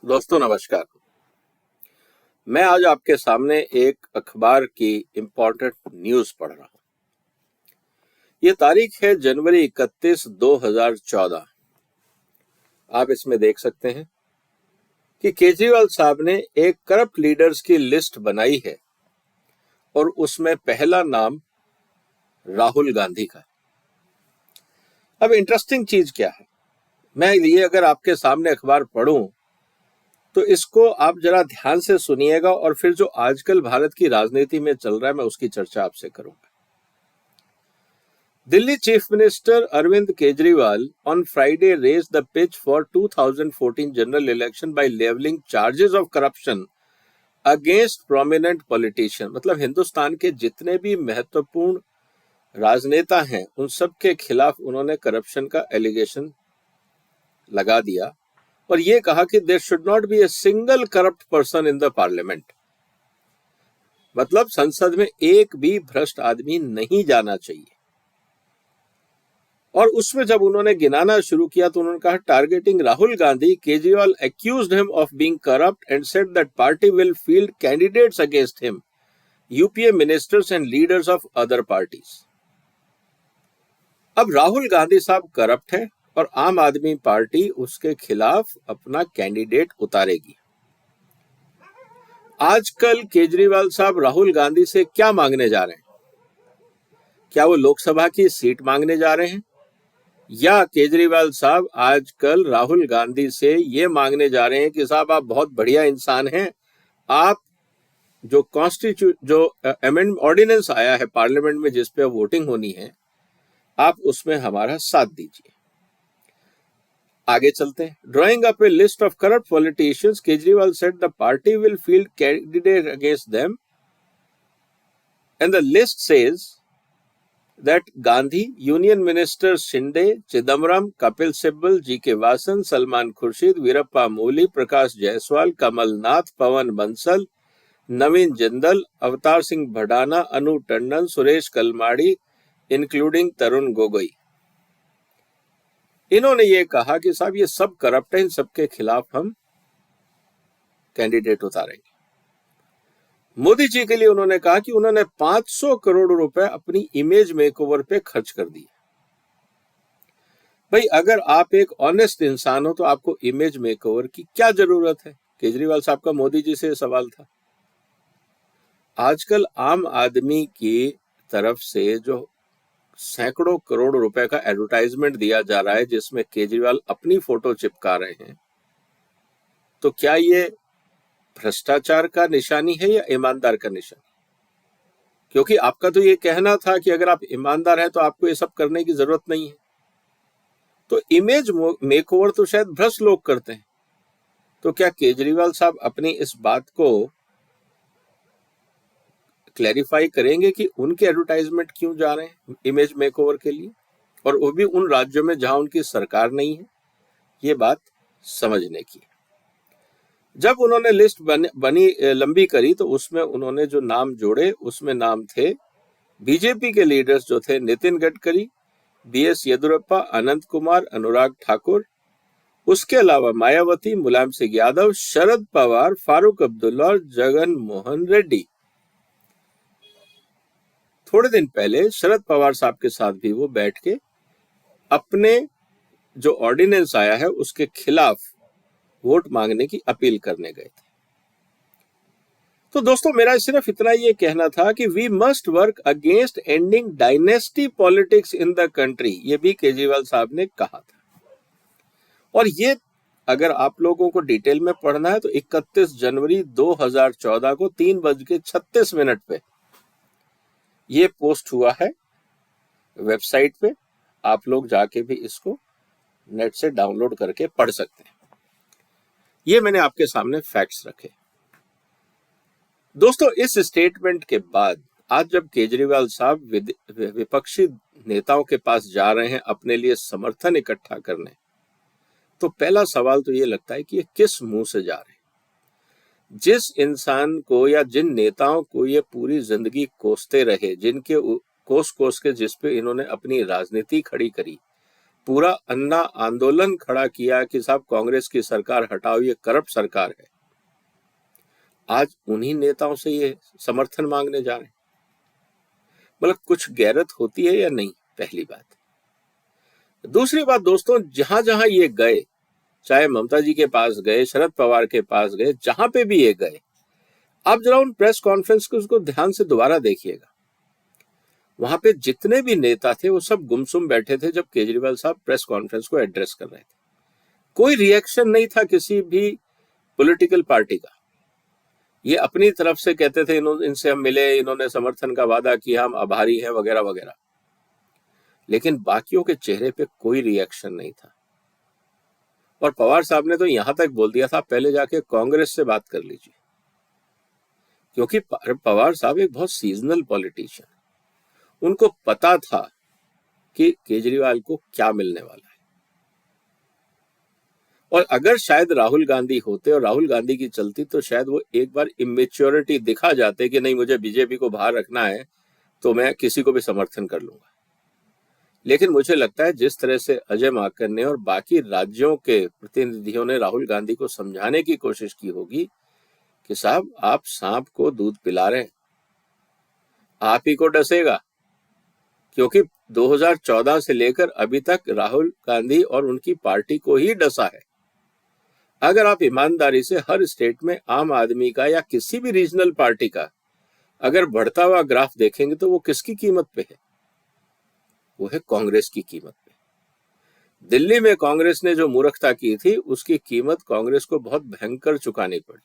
दोस्तों नमस्कार। मैं आज आपके सामने एक अखबार की इम्पोर्टेंट न्यूज पढ़ रहा हूं। ये तारीख है जनवरी 31, 2014। आप इसमें देख सकते हैं कि केजरीवाल साहब ने एक करप्ट लीडर्स की लिस्ट बनाई है और उसमें पहला नाम राहुल गांधी का। अब इंटरेस्टिंग चीज क्या है, मैं ये अगर आपके सामने अखबार पढ़ूं तो इसको आप जरा ध्यान से सुनिएगा और फिर जो आजकल भारत की राजनीति में चल रहा है मैं उसकी चर्चा आपसे करूंगा। Delhi Chief Minister Arvind Kejriwal on Friday raised the pitch for 2014 general election by leveling charges of corruption against prominent politicians। मतलब हिंदुस्तान के जितने भी महत्वपूर्ण राजनेता हैं उन सब के खिलाफ उन्होंने करप्शन का एलिगेशन लगा दिया और ये कहा कि there should not be a single corrupt person in the parliament. मतलब संसद में एक भी भ्रष्ट आदमी नहीं जाना चाहिए। और उसमें जब उन्होंने गिनाना शुरू किया तो उन्होंने कहा, targeting Rahul Gandhi, Kejriwal accused him of being corrupt and said that party will field candidates against him, UPA ministers and leaders of other parties. अब राहुल गांधी साहब करप्ट है और आम आदमी पार्टी उसके खिलाफ अपना कैंडिडेट उतारेगी। आजकल केजरीवाल साहब राहुल गांधी से क्या मांगने जा रहे हैं? क्या वो लोकसभा की सीट मांगने जा रहे हैं, या केजरीवाल साहब आजकल राहुल गांधी से ये मांगने जा रहे हैं कि साहब आप बहुत बढ़िया इंसान हैं, आप जो अमेंडमेंट ऑर्डिनेंस आया है पार्लियामेंट में जिस पे वोटिंग होनी है, आप उसमें हमारा साथ दीजिए। आगे चलते हैं। Drawing up A list of corrupt politicians, Kejriwal said the party will field candidate against them and the list says that Gandhi, Union Ministers Shinde, Chidambaram, Kapil Sibal, G.K. Vasan, Salman Khurshid, Veerappa Moily, Prakash Jaiswal, Kamal Nath, Pawan Bansal, Naveen Jindal, Avatar Singh Bhadana, Anu Tandon, Suresh Kalmadi, including Tarun Gogoi. इन्होंने ये कहा कि साहब ये सब corrupt है, इन सबके खिलाफ हम कैंडिडेट उतारेंगे। मोदी जी के लिए उन्होंने कहा कि उन्होंने 500 करोड़ रुपए अपनी इमेज मेकओवर पे खर्च कर दिए। भाई अगर आप एक ऑनेस्ट इंसान हो तो आपको इमेज मेकओवर की क्या जरूरत है? केजरीवाल साहब का मोदी जी से सवाल था। आजकल आम आदमी की तरफ से जो सैकड़ों करोड़ रुपए का एडवर्टाइजमेंट दिया जा रहा है जिसमें केजरीवाल अपनी फोटो चिपका रहे हैं, तो क्या ये भ्रष्टाचार का निशानी है या ईमानदार का निशानी? क्योंकि आपका तो ये कहना था कि अगर आप ईमानदार हैं तो आपको ये सब करने की जरूरत नहीं है। तो इमेज मेकओवर तो शायद भ्रष्ट लोग करते हैं, तो क्या केजरीवाल साहब अपनी इस बात को क्लैरिफाई करेंगे कि उनके एडवर्टाइजमेंट क्यों जा रहे हैं इमेज मेकओवर के लिए, और वो भी उन राज्यों में जहां उनकी सरकार नहीं है? ये बात समझने की। जब उन्होंने लिस्ट बनी लंबी करी तो उसमें उन्होंने जो नाम जोड़े उसमें नाम थे बीजेपी के लीडर्स जो थे नितिन गडकरी, बीएस येदियुरप्पा, अनंत कुमार, अनुराग ठाकुर, उसके अलावा मायावती, मुलायम सिंह यादव, शरद पवार, फारूक अब्दुल्ला और जगन मोहन रेड्डी। थोड़े दिन पहले शरद पवार साहब के साथ भी वो बैठ के अपने जो ऑर्डिनेंस आया है उसके खिलाफ वोट मांगने की अपील करने गए थे। तो दोस्तों मेरा सिर्फ इतना ये कहना था कि we must work against ending dynasty politics in the country, ये भी केजरीवाल साहब ने कहा था। और ये अगर आप लोगों को डिटेल में पढ़ना है तो 31 जनवरी 2014 को 3:36 पे ये पोस्ट हुआ है वेबसाइट पे। आप लोग जाके भी इसको नेट से डाउनलोड करके पढ़ सकते हैं। ये मैंने आपके सामने फैक्ट्स रखे। दोस्तों इस स्टेटमेंट के बाद आज जब केजरीवाल साहब विपक्षी नेताओं के पास जा रहे हैं अपने लिए समर्थन इकट्ठा करने, तो पहला सवाल तो ये लगता है कि ये किस मुंह से जा रहे हैं? जिस इंसान को या जिन नेताओं को ये पूरी जिंदगी कोसते रहे, जिनके कोस के जिस पे इन्होंने अपनी राजनीति खड़ी करी, पूरा अन्ना आंदोलन खड़ा किया कि साहब कांग्रेस की सरकार हटाओ, ये करप्ट सरकार है, आज उन्हीं नेताओं से ये समर्थन मांगने जा रहे हैं। मतलब कुछ गैरत होती है या नहीं, पहली बात। दूसरी बात दोस्तों, जहां जहां ये गए, चाहे ममता जी के पास गए, शरद पवार के पास गए, जहां पे भी ये गए, आप जरा उन प्रेस कॉन्फ्रेंस को उसको ध्यान से दोबारा देखिएगा। वहां पे जितने भी नेता थे वो सब गुमसुम बैठे थे जब केजरीवाल साहब प्रेस कॉन्फ्रेंस को एड्रेस कर रहे थे। कोई रिएक्शन नहीं था किसी भी पॉलिटिकल पार्टी का। ये अपनी तरफ से कहते थे इनसे हम मिले, इन्होंने समर्थन का वादा किया, हम आभारी हैं वगैरह वगैरह, लेकिन बाकियों के चेहरे पे कोई रिएक्शन नहीं था। और पवार साहब ने तो यहां तक बोल दिया था, पहले जाके कांग्रेस से बात कर लीजिए, क्योंकि पवार साहब एक बहुत सीजनल पॉलिटिशियन, उनको पता था कि केजरीवाल को क्या मिलने वाला है। और अगर शायद राहुल गांधी होते और राहुल गांधी की चलती, तो शायद वो एक बार इमेच्योरिटी दिखा जाते कि नहीं, मुझे बीजेपी को बाहर रखना है तो मैं किसी को भी समर्थन कर लूंगा। लेकिन मुझे लगता है जिस तरह से अजय माकन ने और बाकी राज्यों के प्रतिनिधियों ने राहुल गांधी को समझाने की कोशिश की होगी कि साहब आप सांप को दूध पिला रहे हैं, आप ही को डसेगा, क्योंकि 2014 से लेकर अभी तक राहुल गांधी और उनकी पार्टी को ही डसा है। अगर आप ईमानदारी से हर स्टेट में आम आदमी का या किसी भी रीजनल पार्टी का अगर बढ़ता हुआ ग्राफ देखेंगे तो वो किसकी कीमत पे है? वो है कांग्रेस की कीमत पे। दिल्ली में कांग्रेस ने जो मूर्खता की थी उसकी कीमत कांग्रेस को बहुत भयंकर चुकानी पड़ी।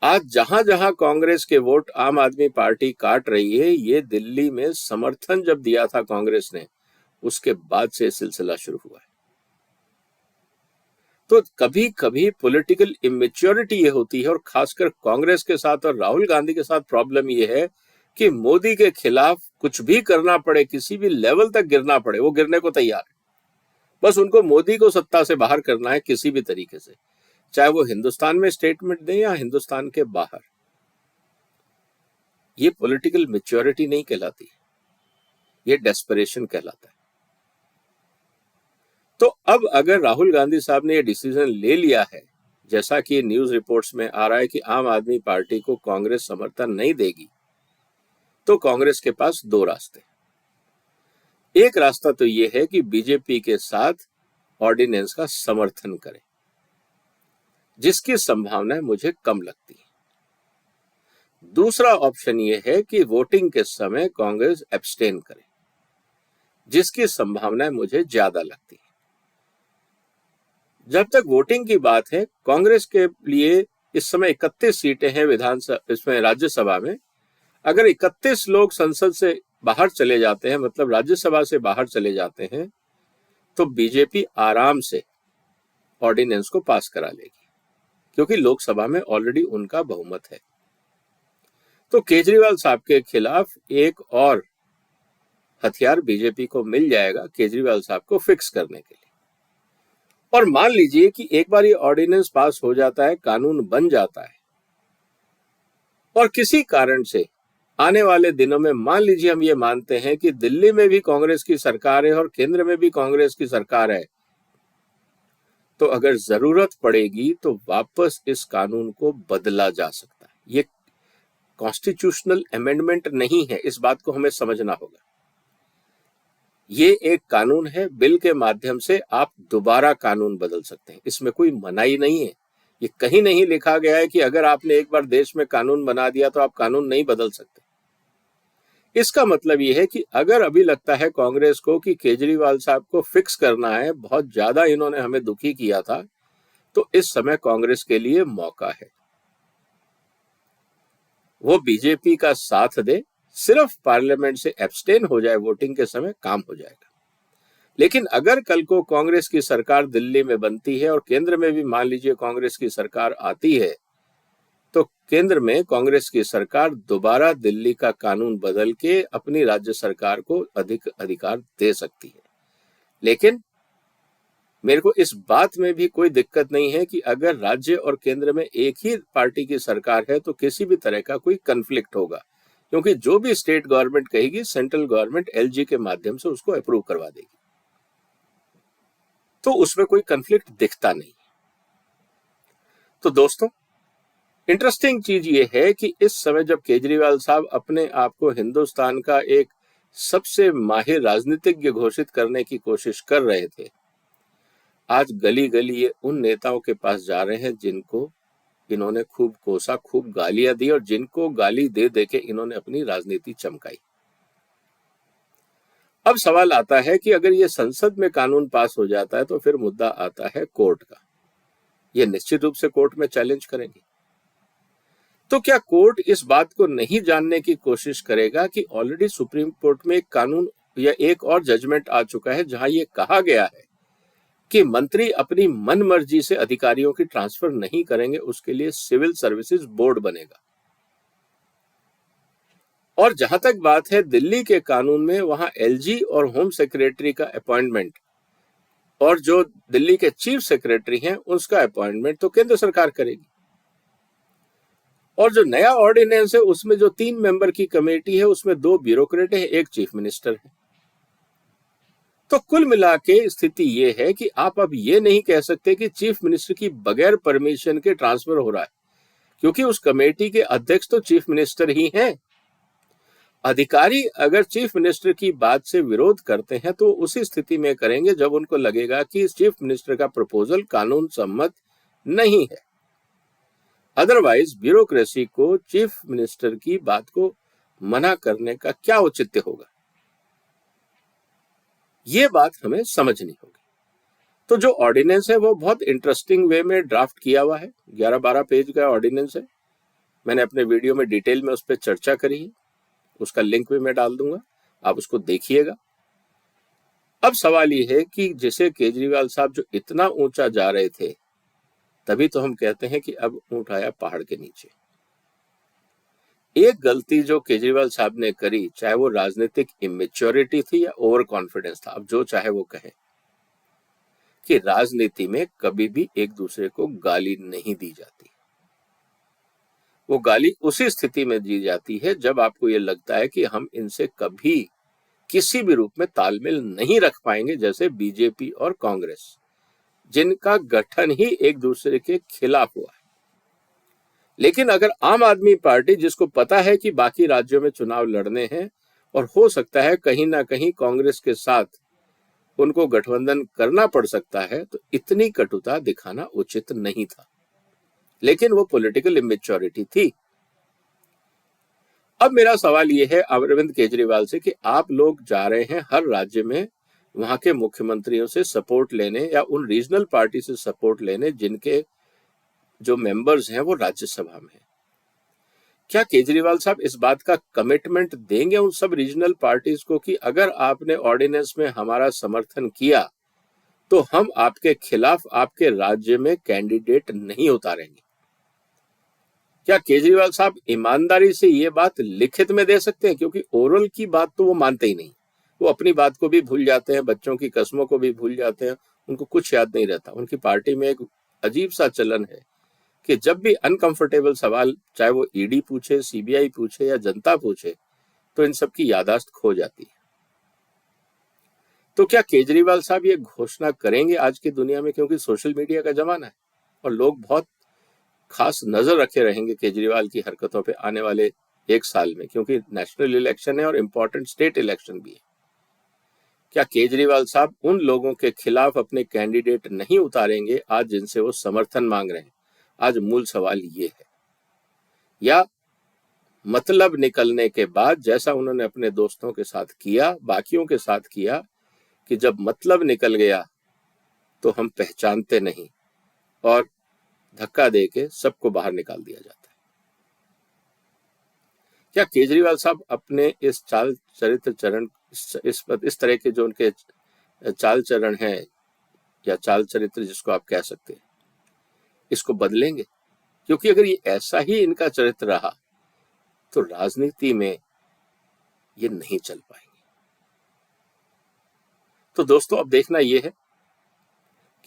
आज जहां जहां कांग्रेस के वोट आम आदमी पार्टी काट रही है, ये दिल्ली में समर्थन जब दिया था कांग्रेस ने, उसके बाद से सिलसिला शुरू हुआ है। तो कभी कभी पॉलिटिकल इमेच्योरिटी ये होती है, और खासकर कांग्रेस के साथ और राहुल गांधी के साथ प्रॉब्लम ये है कि मोदी के खिलाफ कुछ भी करना पड़े, किसी भी लेवल तक गिरना पड़े, वो गिरने को तैयार है। बस उनको मोदी को सत्ता से बाहर करना है किसी भी तरीके से, चाहे वो हिंदुस्तान में स्टेटमेंट दें या हिंदुस्तान के बाहर। ये पॉलिटिकल मैच्योरिटी नहीं कहलाती, ये डेस्परेशन कहलाता है। तो अब अगर राहुल गांधी साहब ने ये डिसीजन ले लिया है, जैसा कि न्यूज रिपोर्ट्स में आ रहा है कि आम आदमी पार्टी को कांग्रेस समर्थन नहीं देगी, तो कांग्रेस के पास दो रास्ते। एक रास्ता तो ये है कि बीजेपी के साथ ऑर्डिनेंस का समर्थन करे, जिसकी संभावना मुझे कम लगती है। दूसरा ऑप्शन ये है कि वोटिंग के समय कांग्रेस एब्सटेन करे, जिसकी संभावना मुझे ज्यादा लगती है। जब तक वोटिंग की बात है, कांग्रेस के लिए इस समय 31 सीटें हैं विधानसभा, इसमें राज्यसभा में। अगर 31 लोग संसद से बाहर चले जाते हैं, मतलब राज्यसभा से बाहर चले जाते हैं, तो बीजेपी आराम से ऑर्डिनेंस को पास करा लेगी, क्योंकि लोकसभा में ऑलरेडी उनका बहुमत है। तो केजरीवाल साहब के खिलाफ एक और हथियार बीजेपी को मिल जाएगा केजरीवाल साहब को फिक्स करने के लिए। और मान लीजिए कि एक बार ये ऑर्डिनेंस पास हो जाता है, कानून बन जाता है, और किसी कारण से आने वाले दिनों में मान लीजिए हम ये मानते हैं कि दिल्ली में भी कांग्रेस की सरकार है और केंद्र में भी कांग्रेस की सरकार है, तो अगर जरूरत पड़ेगी तो वापस इस कानून को बदला जा सकता है। ये कॉन्स्टिट्यूशनल अमेंडमेंट नहीं है, इस बात को हमें समझना होगा। ये एक कानून है, बिल के माध्यम से आप दोबारा कानून बदल सकते हैं, इसमें कोई मनाही नहीं है। ये कहीं नहीं लिखा गया है कि अगर आपने एक बार देश में कानून बना दिया तो आप कानून नहीं बदल सकते। इसका मतलब ये है कि अगर अभी लगता है कांग्रेस को कि केजरीवाल साहब को फिक्स करना है, बहुत ज्यादा इन्होंने हमें दुखी किया था, तो इस समय कांग्रेस के लिए मौका है। वो बीजेपी का साथ दे, सिर्फ पार्लियामेंट से एब्सटेन हो जाए, वोटिंग के समय काम हो जाएगा। लेकिन अगर कल को कांग्रेस की सरकार दिल्ली में बनती है और केंद्र में भी मान लीजिए कांग्रेस की सरकार आती है, तो केंद्र में कांग्रेस की सरकार दोबारा दिल्ली का कानून बदल के अपनी राज्य सरकार को अधिक अधिकार दे सकती है। लेकिन मेरे को इस बात में भी कोई दिक्कत नहीं है कि अगर राज्य और केंद्र में एक ही पार्टी की सरकार है तो किसी भी तरह का कोई कन्फ्लिक्ट होगा, क्योंकि जो भी स्टेट गवर्नमेंट कहेगी, सेंट्रल गवर्नमेंट एलजी के माध्यम से उसको अप्रूव करवा देगी। तो उसमें कोई कन्फ्लिक्ट दिखता नहीं। तो दोस्तों, इंटरेस्टिंग चीज ये है कि इस समय जब केजरीवाल साहब अपने आप को हिंदुस्तान का एक सबसे माहिर राजनीतिज्ञ घोषित करने की कोशिश कर रहे थे, आज गली गली ये उन नेताओं के पास जा रहे हैं जिनको इन्होंने खूब कोसा, खूब गालियां दी और जिनको गाली दे दे के इन्होंने अपनी राजनीति चमकाई। अब सवाल आता है कि अगर ये संसद में कानून पास हो जाता है तो फिर मुद्दा आता है कोर्ट का। ये निश्चित रूप से कोर्ट में चैलेंज करेंगे। तो क्या कोर्ट इस बात को नहीं जानने की कोशिश करेगा कि ऑलरेडी सुप्रीम कोर्ट में एक कानून या एक और जजमेंट आ चुका है जहां ये कहा गया है कि मंत्री अपनी मनमर्जी से अधिकारियों की ट्रांसफर नहीं करेंगे, उसके लिए सिविल सर्विसेज बोर्ड बनेगा। और जहां तक बात है दिल्ली के कानून में, वहां एलजी और होम सेक्रेटरी का अपॉइंटमेंट और जो दिल्ली के चीफ सेक्रेटरी हैं उसका अपॉइंटमेंट तो केंद्र सरकार करेगी। और जो नया ऑर्डिनेंस है उसमें जो 3 मेंबर की कमेटी है उसमें 2 ब्यूरोक्रेट है, 1 चीफ मिनिस्टर है। तो कुल मिला के स्थिति ये है कि आप अब ये नहीं कह सकते कि चीफ मिनिस्टर की बगैर परमिशन के ट्रांसफर हो रहा है, क्योंकि उस कमेटी के अध्यक्ष तो चीफ मिनिस्टर ही हैं। अधिकारी अगर चीफ मिनिस्टर की बात से विरोध करते हैं तो उसी स्थिति में करेंगे जब उनको लगेगा कि चीफ मिनिस्टर का प्रपोजल कानून सम्मत नहीं है। अदरवाइज ब्यूरोक्रेसी को चीफ मिनिस्टर की बात को मना करने का क्या औचित्य होगा, ये बात हमें समझनी होगी। तो जो ऑर्डिनेंस है वो बहुत इंटरेस्टिंग वे में ड्राफ्ट किया हुआ है। 11-12 पेज का ऑर्डिनेंस है। मैंने अपने वीडियो में डिटेल में उस पर चर्चा करी है, उसका लिंक भी मैं डाल दूंगा, आप उसको देखिएगा। अब सवाल ये है कि जैसे केजरीवाल साहब जो इतना ऊंचा जा रहे थे, तभी तो हम कहते हैं कि अब ऊंट आया पहाड़ के नीचे। एक गलती जो केजरीवाल साहब ने करी, चाहे वो राजनीतिक इमेच्योरिटी थी या ओवर कॉन्फिडेंस था, अब जो चाहे वो कहे, कि राजनीति में कभी भी एक दूसरे को गाली नहीं दी जाती। वो गाली उसी स्थिति में दी जाती है जब आपको ये लगता है कि हम इनसे कभी किसी भी रूप में तालमेल नहीं रख पाएंगे, जैसे बीजेपी और कांग्रेस, जिनका गठन ही एक दूसरे के खिलाफ हुआ है। लेकिन अगर आम आदमी पार्टी, जिसको पता है कि बाकी राज्यों में चुनाव लड़ने हैं और हो सकता है कहीं ना कहीं कांग्रेस के साथ उनको गठबंधन करना पड़ सकता है, तो इतनी कटुता दिखाना उचित नहीं था। लेकिन वो पॉलिटिकल इमेच्योरिटी थी। अब मेरा सवाल ये है अरविंद केजरीवाल से कि आप लोग जा रहे हैं हर राज्य में वहां के मुख्यमंत्रियों से सपोर्ट लेने या उन रीजनल पार्टी से सपोर्ट लेने जिनके जो मेंबर्स हैं वो राज्यसभा में। क्या केजरीवाल साहब इस बात का कमिटमेंट देंगे उन सब रीजनल पार्टीज को कि अगर आपने ऑर्डिनेंस में हमारा समर्थन किया तो हम आपके खिलाफ आपके राज्य में कैंडिडेट नहीं उतारेंगे? क्या केजरीवाल साहब ईमानदारी से ये बात लिखित में दे सकते हैं? क्योंकि ओरल की बात तो वो मानते ही नहीं, वो अपनी बात को भी भूल जाते हैं, बच्चों की कसमों को भी भूल जाते हैं, उनको कुछ याद नहीं रहता। उनकी पार्टी में एक अजीब सा चलन है कि जब भी अनकंफर्टेबल सवाल, चाहे वो ईडी पूछे, सीबीआई पूछे या जनता पूछे, तो इन सब की याददाश्त खो जाती है। तो क्या केजरीवाल साहब ये घोषणा करेंगे आज की दुनिया में? क्योंकि सोशल मीडिया का जमाना है और लोग बहुत खास नजर रखे रहेंगे केजरीवाल की हरकतों पे आने वाले 1 साल में, क्योंकि नेशनल इलेक्शन है और इंपॉर्टेंट स्टेट इलेक्शन भी है। क्या केजरीवाल साहब उन लोगों के खिलाफ अपने कैंडिडेट नहीं उतारेंगे आज जिनसे वो समर्थन मांग रहे हैं? आज मूल सवाल ये है। या मतलब निकलने के बाद, जैसा उन्होंने अपने दोस्तों के साथ किया, बाकियों के साथ किया, कि जब मतलब निकल गया तो हम पहचानते नहीं और धक्का देके सबको बाहर निकाल दिया जाता है। क्या केजरीवाल साहब अपने इस चाल चरित्र चरण, इस तरह के जो उनके चाल चरण है या चाल चरित्र जिसको आप कह सकते हैं, इसको बदलेंगे? क्योंकि अगर ये ऐसा ही इनका चरित्र रहा तो राजनीति में ये नहीं चल पाएंगे। तो दोस्तों, अब देखना ये है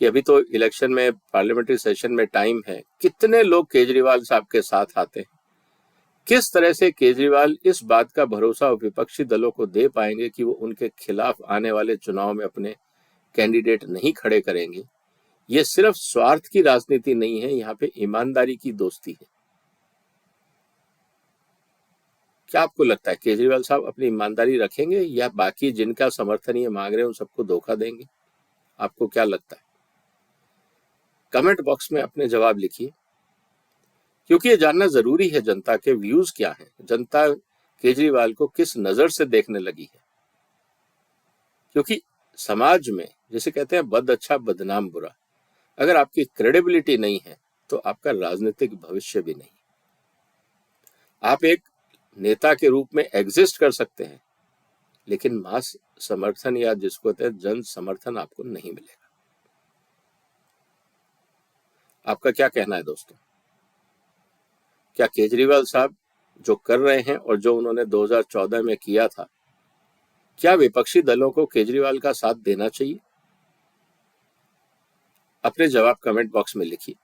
कि अभी तो इलेक्शन में, पार्लियामेंट्री सेशन में टाइम है, कितने लोग केजरीवाल साहब के साथ आते हैं, किस तरह से केजरीवाल इस बात का भरोसा विपक्षी दलों को दे पाएंगे कि वो उनके खिलाफ आने वाले चुनाव में अपने कैंडिडेट नहीं खड़े करेंगे, ये सिर्फ स्वार्थ की राजनीति नहीं है, यहाँ पे ईमानदारी की दोस्ती है। क्या आपको लगता है केजरीवाल साहब अपनी ईमानदारी रखेंगे या बाकी जिनका समर्थन ये मांग रहे हैं उन सबको धोखा देंगे? आपको क्या लगता है? कमेंट बॉक्स में अपने जवाब लिखिए, क्योंकि ये जानना जरूरी है जनता के व्यूज क्या हैं, जनता केजरीवाल को किस नजर से देखने लगी है। क्योंकि समाज में जैसे कहते हैं बद अच्छा बदनाम बुरा, अगर आपकी क्रेडिबिलिटी नहीं है तो आपका राजनीतिक भविष्य भी नहीं। आप एक नेता के रूप में एग्जिस्ट कर सकते हैं, लेकिन मास समर्थन या जिसको कहते हैं जन समर्थन आपको नहीं मिलेगा। आपका क्या कहना है दोस्तों? क्या केजरीवाल साहब जो कर रहे हैं और जो उन्होंने 2014 में किया था, क्या विपक्षी दलों को केजरीवाल का साथ देना चाहिए? अपने जवाब कमेंट बॉक्स में लिखिए।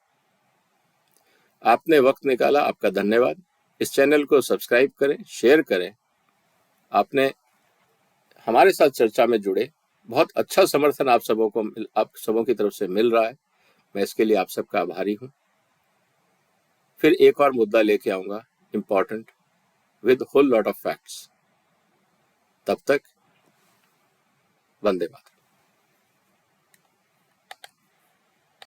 आपने वक्त निकाला, आपका धन्यवाद। इस चैनल को सब्सक्राइब करें, शेयर करें। आपने हमारे साथ चर्चा में जुड़े, बहुत अच्छा समर्थन आप सबों की तरफ से मिल रहा है। मैं इसके लिए आप सबका आभारी हूं। फिर एक और मुद्दा लेके आऊंगा, important, with whole lot of facts. तब तक वंदे मातरम।